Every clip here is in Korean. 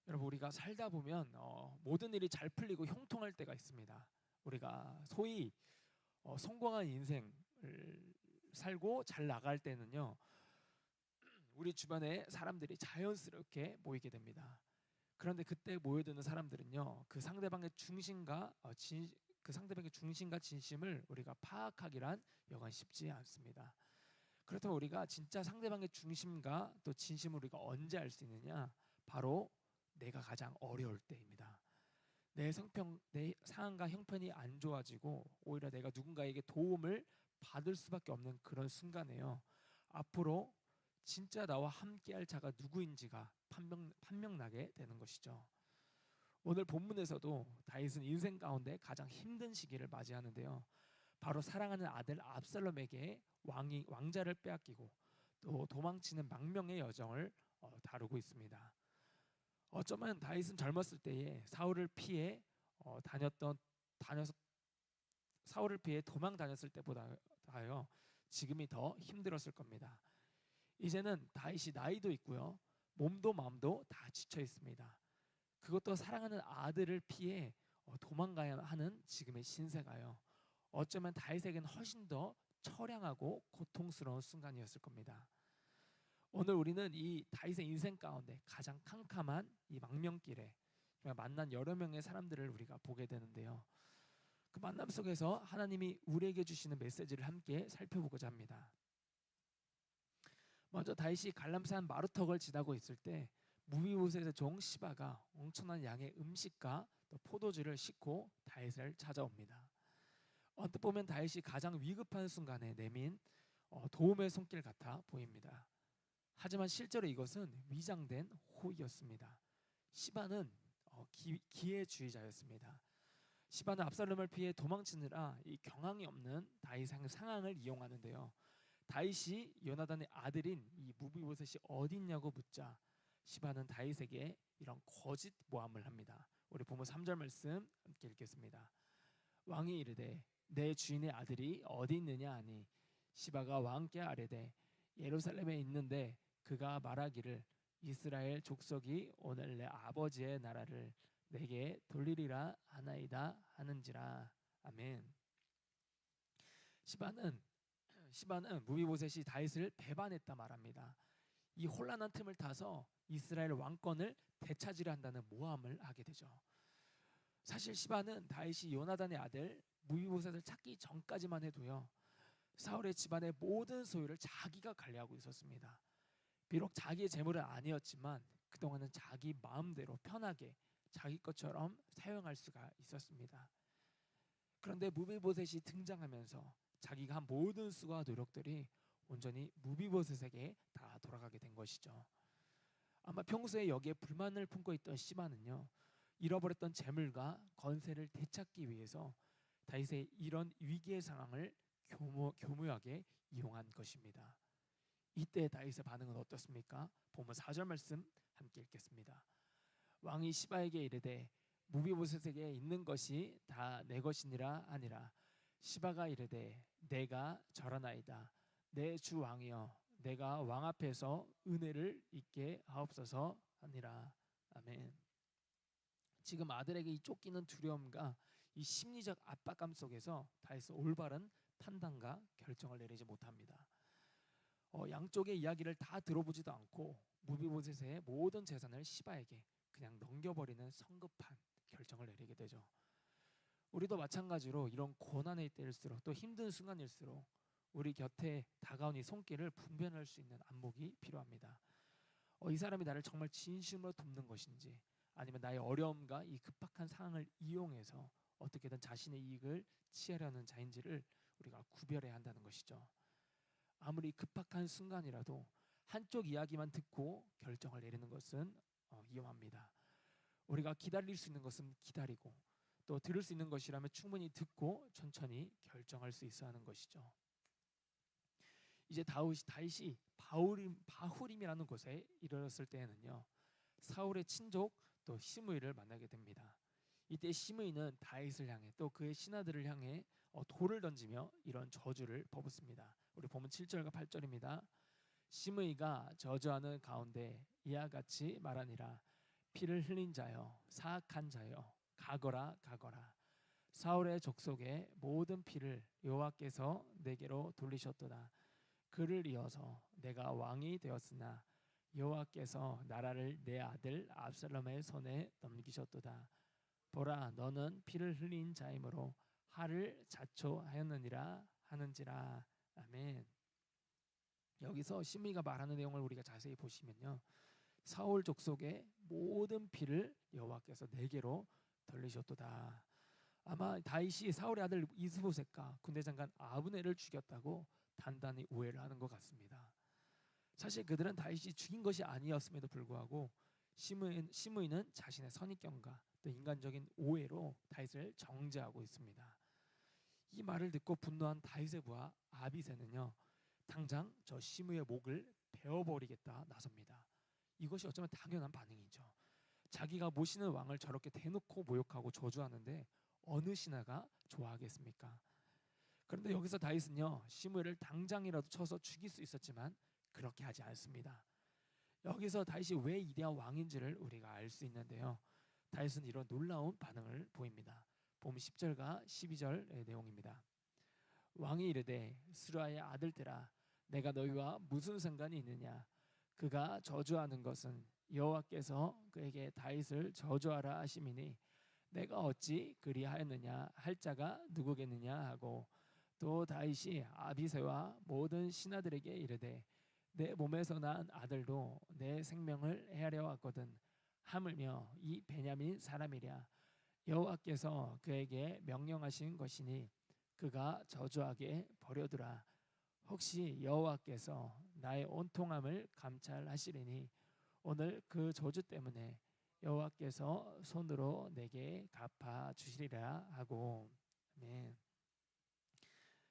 여러분, 우리가 살다 보면 모든 일이 잘 풀리고 형통할 때가 있습니다. 우리가 소위 성공한 인생을 살고 잘 나갈 때는요, 우리 주변에 사람들이 자연스럽게 모이게 됩니다. 그런데 그때 모여드는 사람들은요, 그 상대방의 중심과 진심을 우리가 파악하기란 여간 쉽지 않습니다. 그렇다면 우리가 진짜 상대방의 중심과 또 진심을 우리가 언제 알 수 있느냐? 바로 내가 가장 어려울 때입니다. 내 상황과 형편이 안 좋아지고 오히려 내가 누군가에게 도움을 받을 수밖에 없는 그런 순간에요, 앞으로 진짜 나와 함께할 자가 누구인지가 판명나게 되는 것이죠. 오늘 본문에서도 다윗은 인생 가운데 가장 힘든 시기를 맞이하는데요, 바로 사랑하는 아들 압살롬에게 왕자를 빼앗기고 또 도망치는 망명의 여정을 다루고 있습니다. 어쩌면 다윗은 젊었을 때에 다녀서 사울을 피해 도망 다녔을 때보다요 지금이 더 힘들었을 겁니다. 이제는 다윗이 나이도 있고요, 몸도 마음도 다 지쳐 있습니다. 그것도 사랑하는 아들을 피해 도망가야 하는 지금의 신세가요, 어쩌면 다윗에게는 훨씬 더 처량하고 고통스러운 순간이었을 겁니다. 오늘 우리는 이 다윗의 인생 가운데 가장 캄캄한 이 망명길에 만난 여러 명의 사람들을 우리가 보게 되는데요, 그 만남 속에서 하나님이 우리에게 주시는 메시지를 함께 살펴보고자 합니다. 먼저 다윗이 갈람산 마루턱을 지나고 있을 때 무비보셋의 종 시바가 엄청난 양의 음식과 또 포도주를 싣고 다윗을 찾아옵니다. 언뜻 보면 다윗이 가장 위급한 순간에 내민 도움의 손길 같아 보입니다. 하지만 실제로 이것은 위장된 호의였습니다. 시바는 기회주의자였습니다. 시바는 압살롬을 피해 도망치느라 이 경황이 없는 다윗의 상황을 이용하는데요, 다윗이 요나단의 아들인 이 무비보셋이 어디 있냐고 묻자 시바는 다윗에게 이런 거짓 모함을 합니다. 우리 보면 3절 말씀 함께 읽겠습니다. 왕이 이르되 내 주인의 아들이 어디 있느냐 하니 시바가 왕께 아뢰되 예루살렘에 있는데 그가 말하기를 이스라엘 족속이 오늘 내 아버지의 나라를 내게 돌리리라 하나이다 하는지라. 아멘. 시바는 무비보셋이 다윗을 배반했다 말합니다. 이 혼란한 틈을 타서 이스라엘 왕권을 되찾으려 한다는 모함을 하게 되죠. 사실 시바는 다윗이 요나단의 아들 무비보셋을 찾기 전까지만 해도요, 사울의 집안의 모든 소유를 자기가 관리하고 있었습니다. 비록 자기의 재물은 아니었지만 그동안은 자기 마음대로 편하게 자기 것처럼 사용할 수가 있었습니다. 그런데 무비보셋이 등장하면서 자기가 한 모든 수고와 노력들이 온전히 무비보셋에게 다 돌아가게 된 것이죠. 아마 평소에 여기에 불만을 품고 있던 시바는요, 잃어버렸던 재물과 건세를 되찾기 위해서 다윗의 이런 위기의 상황을 교묘하게 이용한 것입니다. 이때 다윗의 반응은 어떻습니까? 보면 4절 말씀 함께 읽겠습니다. 왕이 시바에게 이르되 무비보셋에게 있는 것이 다 내 것이니라 하니라. 시바가 이르되 내가 절하나이다. 내 주 왕이여 내가 왕 앞에서 은혜를 잊게 하옵소서 하니라. 아멘. 지금 아들에게 이 쫓기는 두려움과 이 심리적 압박감 속에서 다윗은 올바른 판단과 결정을 내리지 못합니다. 양쪽의 이야기를 다 들어보지도 않고 무비보셋의 모든 재산을 시바에게 그냥 넘겨버리는 성급한 결정을 내리게 되죠. 우리도 마찬가지로 이런 고난의 때일수록 또 힘든 순간일수록 우리 곁에 다가온 이 손길을 분별할 수 있는 안목이 필요합니다. 이 사람이 나를 정말 진심으로 돕는 것인지, 아니면 나의 어려움과 이 급박한 상황을 이용해서 어떻게든 자신의 이익을 취하려는 자인지를 우리가 구별해야 한다는 것이죠. 아무리 급박한 순간이라도 한쪽 이야기만 듣고 결정을 내리는 것은 위험합니다. 우리가 기다릴 수 있는 것은 기다리고, 또 들을 수 있는 것이라면 충분히 듣고 천천히 결정할 수 있어야 하는 것이죠. 이제 다윗이 바후림이라는 곳에 이르렀을 때에는요, 사울의 친족 또 시므이를 만나게 됩니다. 이때 시므이는 다윗을 향해 또 그의 신하들을 향해 돌을 던지며 이런 저주를 퍼붓습니다. 우리 보면 7절과 8절입니다. 시므이가 저주하는 가운데 이와 같이 말하니라. 피를 흘린 자여, 사악한 자여, 가거라 가거라. 사울의 족속의 모든 피를 여호와께서 내게로 돌리셨도다. 그를 이어서 내가 왕이 되었으나 여호와께서 나라를 내 아들 압살롬의 손에 넘기셨도다. 보라, 너는 피를 흘린 자이므로 하를 자초하였느니라 하는지라. 아멘. 여기서 시므이가 말하는 내용을 우리가 자세히 보시면요, 사울 족속의 모든 피를 여호와께서 내게로 돌리셨도다. 아마 다윗이 사울의 아들 이스보셋과 군대장관 아브넬을 죽였다고 단단히 오해를 하는 것 같습니다. 사실 그들은 다윗이 죽인 것이 아니었음에도 불구하고 시므이는 자신의 선입견과 또 인간적인 오해로 다윗을 정죄하고 있습니다. 이 말을 듣고 분노한 다윗의 부하 아비새는요, 당장 저 시므이의 목을 베어버리겠다 나섭니다. 이것이 어쩌면 당연한 반응이죠. 자기가 모시는 왕을 저렇게 대놓고 모욕하고 저주하는데 어느 신하가 좋아하겠습니까? 그런데 여기서 다윗은요, 시므이를 당장이라도 쳐서 죽일 수 있었지만 그렇게 하지 않습니다. 여기서 다윗이 왜 위대한 왕인지를 우리가 알 수 있는데요, 다윗은 이런 놀라운 반응을 보입니다. 보면 10절과 12절의 내용입니다. 왕이 이르되 스루아의 아들들아, 내가 너희와 무슨 상관이 있느냐? 그가 저주하는 것은 여호와께서 그에게 다윗을 저주하라 하심이니 내가 어찌 그리하였느냐 할 자가 누구겠느냐 하고, 또 다윗이 아비새와 모든 신하들에게 이르되 내 몸에서 난 아들도 내 생명을 헤아려 왔거든. 하물며 이 베냐민 사람이랴. 여호와께서 그에게 명령하신 것이니 그가 저주하게 버려두라. 혹시 여호와께서 나의 온통함을 감찰하시리니 오늘 그 저주 때문에 여호와께서 손으로 내게 갚아 주시리라 하고. 아멘.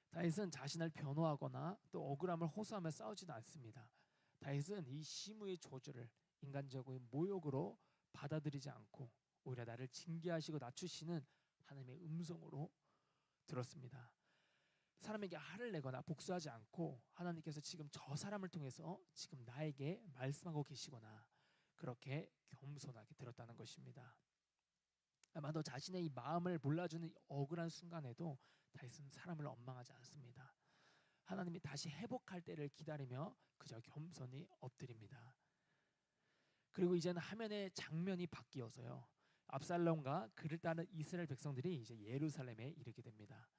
다윗은 자신을 변호하거나 또 억울함을 호소하며 싸우지도 않습니다. 다윗은 이 시므의 저주를 인간적인 모욕으로 받아들이지 않고 오히려 나를 징계하시고 낮추시는 하나님의 음성으로 들었습니다. 사람에게 화를 내거나 복수하지 않고 하나님께서 지금 저 사람을 통해서 지금 나에게 말씀하고 계시거나 그렇게 겸손하게 들었다는 것입니다. 아마 너 자신의 이 마음을 몰라주는 억울한 순간에도 다윗은 사람을 원망하지 않습니다. 하나님이 다시 회복할 때를 기다리며 그저 겸손히 엎드립니다. 그리고 이제는 화면의 장면이 바뀌어서요, 압살롬과 그를 따른 이스라엘 백성들이 이제 예루살렘에 이르게 됩니다.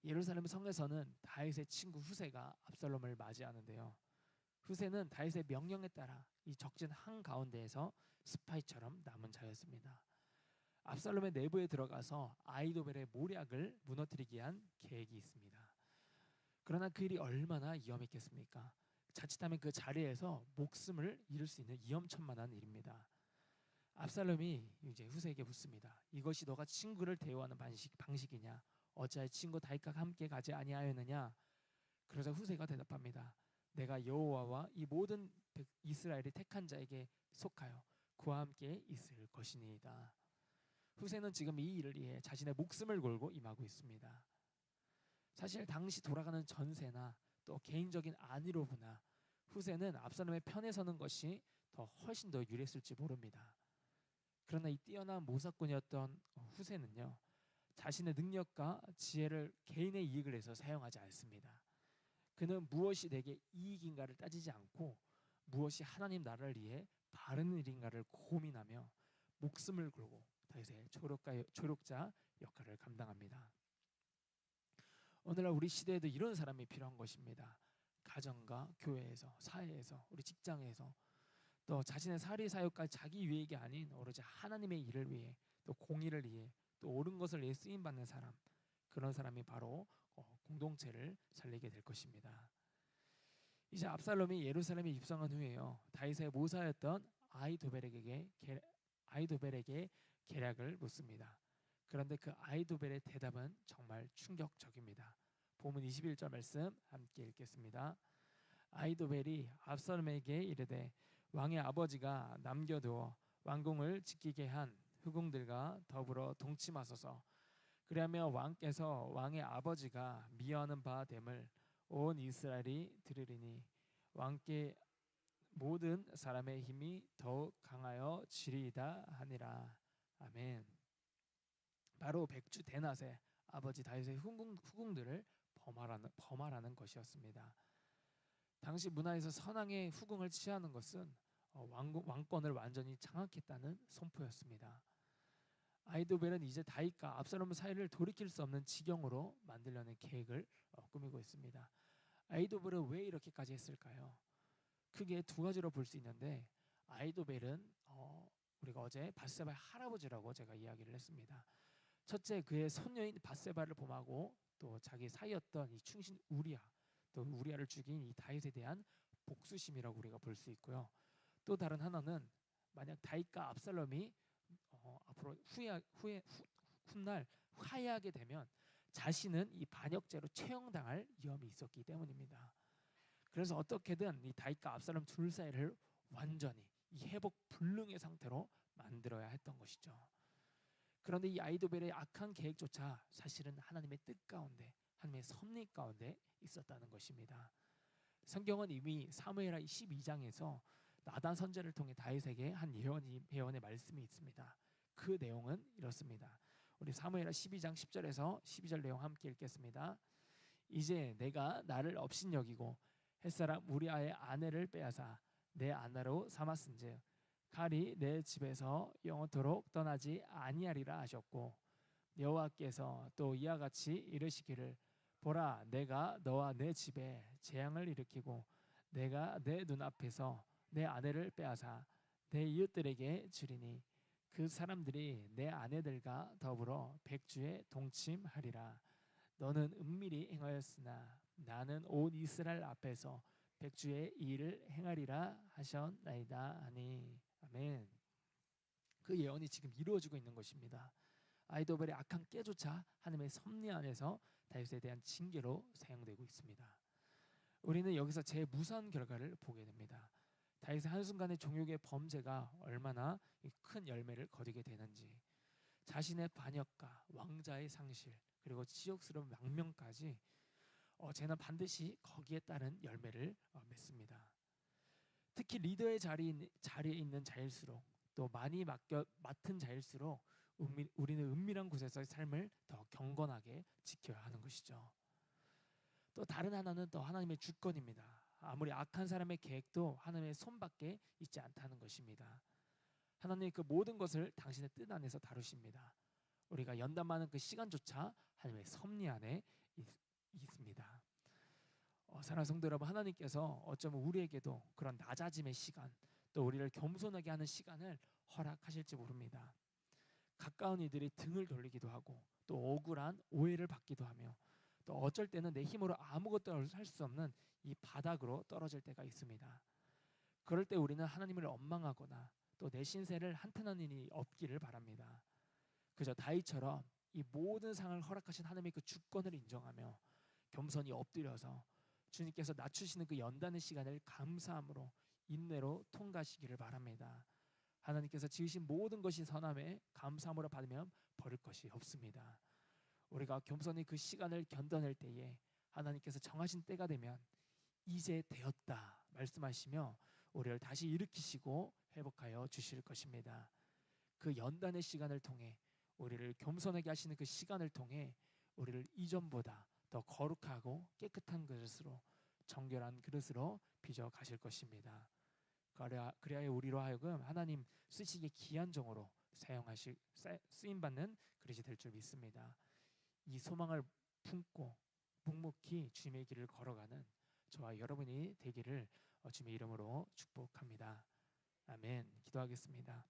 예루살렘 성에서는 다윗의 친구 후세가 압살롬을 맞이하는데요, 후세는 다윗의 명령에 따라 이 적진 한 가운데에서 스파이처럼 남은 자였습니다. 압살롬의 내부에 들어가서 아히도벨의 모략을 무너뜨리기 위한 계획이 있습니다. 그러나 그 일이 얼마나 위험했겠습니까? 자칫하면 그 자리에서 목숨을 잃을 수 있는 위험천만한 일입니다. 압살롬이 이제 후세에게 묻습니다. 이것이 너가 친구를 대우하는 방식이냐? 어찌하여 친구 다윗과 함께 가지 아니하였느냐? 그러자 후세가 대답합니다. 내가 여호와와 이 모든 이스라엘이 택한 자에게 속하여 그와 함께 있을 것이니이다. 후세는 지금 이 일을 위해 자신의 목숨을 걸고 임하고 있습니다. 사실 당시 돌아가는 전세나 또 개인적인 안위로 보나 후세는 압살롬의 편에 서는 것이 훨씬 더 유리했을지 모릅니다. 그러나 이 뛰어난 모사꾼이었던 후세는요, 자신의 능력과 지혜를 개인의 이익을 위해서 사용하지 않습니다. 그는 무엇이 내게 이익인가를 따지지 않고 무엇이 하나님 나라를 위해 바른 일인가를 고민하며 목숨을 걸고 다윗의 조력자 역할을 감당합니다. 오늘날 우리 시대에도 이런 사람이 필요한 것입니다. 가정과 교회에서, 사회에서, 우리 직장에서, 또 자신의 사리 사역까지 자기 유익이 아닌 오로지 하나님의 일을 위해, 또 공의를 위해, 또 옳은 것을 위해 쓰임 받는 사람, 그런 사람이 바로 공동체를 살리게 될 것입니다. 이제 압살롬이 예루살렘에 입성한 후에요, 다윗의 모사였던 아히도벨에게 계략을 묻습니다. 그런데 그 아히도벨의 대답은 정말 충격적입니다. 본문 21절 말씀 함께 읽겠습니다. 아히도벨이 압살롬에게 이르되 왕의 아버지가 남겨두어 왕궁을 지키게 한 후궁들과 더불어 동침하소서. 그리하며 왕께서 왕의 아버지가 미워하는 바 됨을 온 이스라엘이 들으리니 왕께 모든 사람의 힘이 더욱 강하여 이루어지리이다 하니라. 아멘. 바로 백주 대낮에 아버지 다윗의 후궁들을 범하라는 것이었습니다. 당시 문화에서 선왕의 후궁을 취하는 것은 왕권을 완전히 장악했다는 선포였습니다. 아히도벨은 이제 다윗과 압살롬 사이를 돌이킬 수 없는 지경으로 만들려는 계획을 꾸미고 있습니다. 아히도벨은 왜 이렇게까지 했을까요? 크게 두 가지로 볼 수 있는데, 아히도벨은 우리가 어제 밧세바의 할아버지라고 제가 이야기를 했습니다. 첫째, 그의 손녀인 밧세바를 범하고 또 자기 사이였던 이 충신 우리아, 또 우리아를 죽인 이 다윗에 대한 복수심이라고 우리가 볼 수 있고요. 또 다른 하나는 만약 다윗과 압살롬이 앞으로 훗날 화해하게 되면 자신은 이 반역죄로 처형당할 위험이 있었기 때문입니다. 그래서 어떻게든 이 다윗과 압살롬 둘 사이를 완전히 이 회복 불능의 상태로 만들어야 했던 것이죠. 그런데 이 아히도벨의 악한 계획조차 사실은 하나님의 뜻 가운데, 하나님의 섭리 가운데 있었다는 것입니다. 성경은 이미 사무엘하 12장에서 나단 선지자를 통해 다윗에게 한 예언의 말씀이 있습니다. 그 내용은 이렇습니다. 우리 사무엘하 12장 10절에서 12절 내용 함께 읽겠습니다. 이제 내가 나를 업신여기고 햇사람 우리아의 아내를 빼앗아 내 아내로 삼았은즉 칼이 내 집에서 영원토록 떠나지 아니하리라 하셨고, 여호와께서 또 이와 같이 이르시기를 보라, 내가 너와 내 집에 재앙을 일으키고 내가 내 눈앞에서 내 아내를 빼앗아 내 이웃들에게 주리니 그 사람들이 내 아내들과 더불어 백주에 동침하리라. 너는 은밀히 행하였으나 나는 온 이스라엘 앞에서 백주의 일을 행하리라 하셨나이다 하니. 아멘. 그 예언이 지금 이루어지고 있는 것입니다. 아히도벨의 악한 깨조차 하나님의 섭리 안에서 다윗에 대한 징계로 사용되고 있습니다. 우리는 여기서 제 무서운 결과를 보게 됩니다. 다윗의 한순간의 종욕의 범죄가 얼마나 큰 열매를 거두게 되는지, 자신의 반역과 왕자의 상실 그리고 치욕스러운 망명까지 쟤는 반드시 거기에 따른 열매를 맺습니다. 특히 리더의 자리에 있는 자일수록, 또 많이 맡은 자일수록 우리는 은밀한 곳에서의 삶을 더 경건하게 지켜야 하는 것이죠. 또 다른 하나는 또 하나님의 주권입니다. 아무리 악한 사람의 계획도 하나님의 손밖에 있지 않다는 것입니다. 하나님이 그 모든 것을 당신의 뜻 안에서 다루십니다. 우리가 연단받는 그 시간조차 하나님의 섭리 안에 있습니다. 사랑하는 성도 여러분, 하나님께서 어쩌면 우리에게도 그런 낮아짐의 시간, 또 우리를 겸손하게 하는 시간을 허락하실지 모릅니다. 가까운 이들이 등을 돌리기도 하고, 또 억울한 오해를 받기도 하며, 또 어쩔 때는 내 힘으로 아무것도 할 수 없는 이 바닥으로 떨어질 때가 있습니다. 그럴 때 우리는 하나님을 원망하거나 또 내 신세를 한탄하는 일이 없기를 바랍니다. 그저 다윗처럼 이 모든 상을 허락하신 하나님의 그 주권을 인정하며 겸손히 엎드려서 주님께서 낮추시는 그 연단의 시간을 감사함으로 인내로 통과하시기를 바랍니다. 하나님께서 지으신 모든 것이 선함에 감사함으로 받으면 버릴 것이 없습니다. 우리가 겸손히 그 시간을 견뎌낼 때에 하나님께서 정하신 때가 되면 이제 되었다 말씀하시며 우리를 다시 일으키시고 회복하여 주실 것입니다. 그 연단의 시간을 통해 우리를 겸손하게 하시는 그 시간을 통해 우리를 이전보다 더 거룩하고 깨끗한 그릇으로, 정결한 그릇으로 빚어 가실 것입니다. 그리하여 우리로 하여금 하나님 쓰시기에 귀한 종으로 쓰임받는 그릇이 될 줄 믿습니다. 이 소망을 품고 묵묵히 주님의 길을 걸어가는 저와 여러분이 되기를 주님의 이름으로 축복합니다. 아멘. 기도하겠습니다.